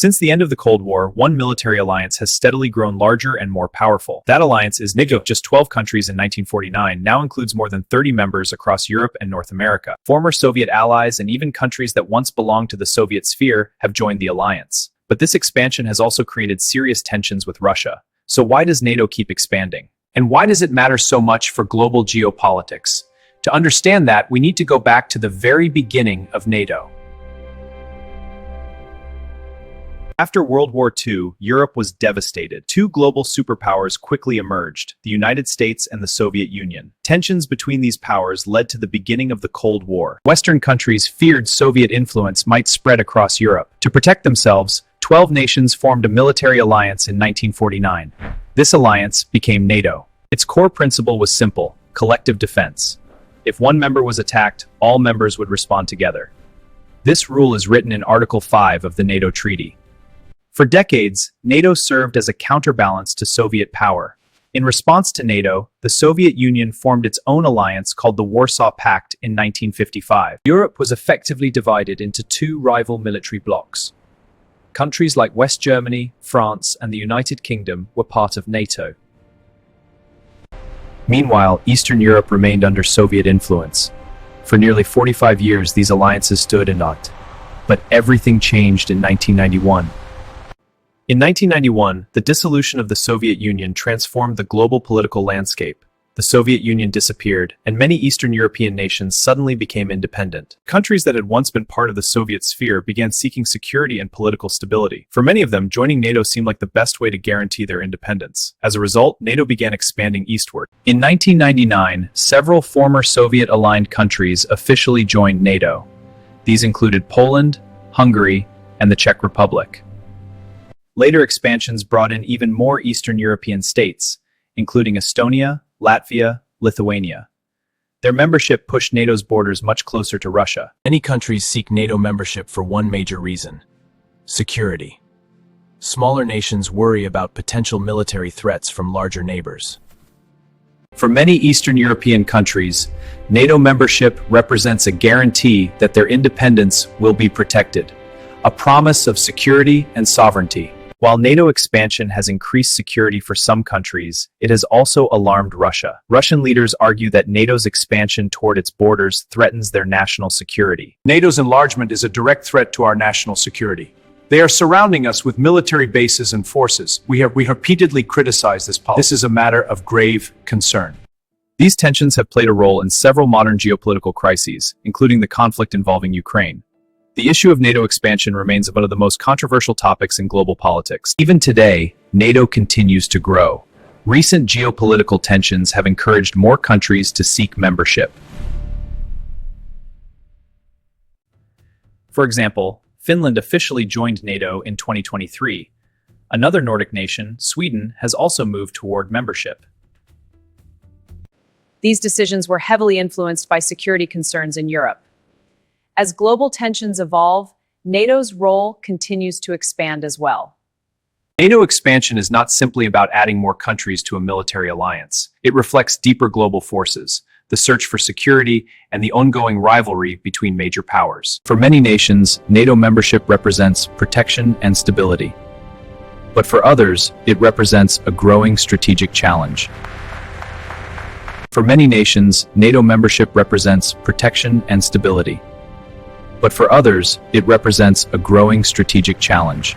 Since the end of the Cold War, one military alliance has steadily grown larger and more powerful. That alliance is NATO. Just 12 countries in 1949 now includes more than 30 members across Europe and North America. Former Soviet allies and even countries that once belonged to the Soviet sphere have joined the alliance. But this expansion has also created serious tensions with Russia. So why does NATO keep expanding? And why does it matter so much for global geopolitics? To understand that, we need to go back to the very beginning of NATO. After World War II, Europe was devastated. Two global superpowers quickly emerged, the United States and the Soviet Union. Tensions between these powers led to the beginning of the Cold War. Western countries feared Soviet influence might spread across Europe. To protect themselves, 12 nations formed a military alliance in 1949. This alliance became NATO. Its core principle was simple: collective defense. If one member was attacked, all members would respond together. This rule is written in Article 5 of the NATO Treaty. For decades, NATO served as a counterbalance to Soviet power. In response to NATO, the Soviet Union formed its own alliance called the Warsaw Pact in 1955. Europe was effectively divided into two rival military blocs. Countries like West Germany, France, and the United Kingdom were part of NATO. Meanwhile, Eastern Europe remained under Soviet influence. For nearly 45 years, these alliances stood intact. But everything changed in 1991. In 1991, the dissolution of the Soviet Union transformed the global political landscape. The Soviet Union disappeared, and many Eastern European nations suddenly became independent. Countries that had once been part of the Soviet sphere began seeking security and political stability. For many of them, joining NATO seemed like the best way to guarantee their independence. As a result, NATO began expanding eastward. In 1999, several former Soviet-aligned countries officially joined NATO. These included Poland, Hungary, and the Czech Republic. Later expansions brought in even more Eastern European states, including Estonia, Latvia, Lithuania. Their membership pushed NATO's borders much closer to Russia. Many countries seek NATO membership for one major reason: security. Smaller nations worry about potential military threats from larger neighbors. For many Eastern European countries, NATO membership represents a guarantee that their independence will be protected, a promise of security and sovereignty. While NATO expansion has increased security for some countries, it has also alarmed Russia. Russian leaders argue that NATO's expansion toward its borders threatens their national security. NATO's enlargement is a direct threat to our national security. They are surrounding us with military bases and forces. We have repeatedly criticized this policy. This is a matter of grave concern. These tensions have played a role in several modern geopolitical crises, including the conflict involving Ukraine. The issue of NATO expansion remains one of the most controversial topics in global politics. Even today, NATO continues to grow. Recent geopolitical tensions have encouraged more countries to seek membership. For example, Finland officially joined NATO in 2023. Another Nordic nation, Sweden, has also moved toward membership. These decisions were heavily influenced by security concerns in Europe. As global tensions evolve, NATO's role continues to expand as well. NATO expansion is not simply about adding more countries to a military alliance. It reflects deeper global forces, the search for security, and the ongoing rivalry between major powers. For many nations, NATO membership represents protection and stability. But for others, it represents a growing strategic challenge. For many nations, NATO membership represents protection and stability. But for others, it represents a growing strategic challenge.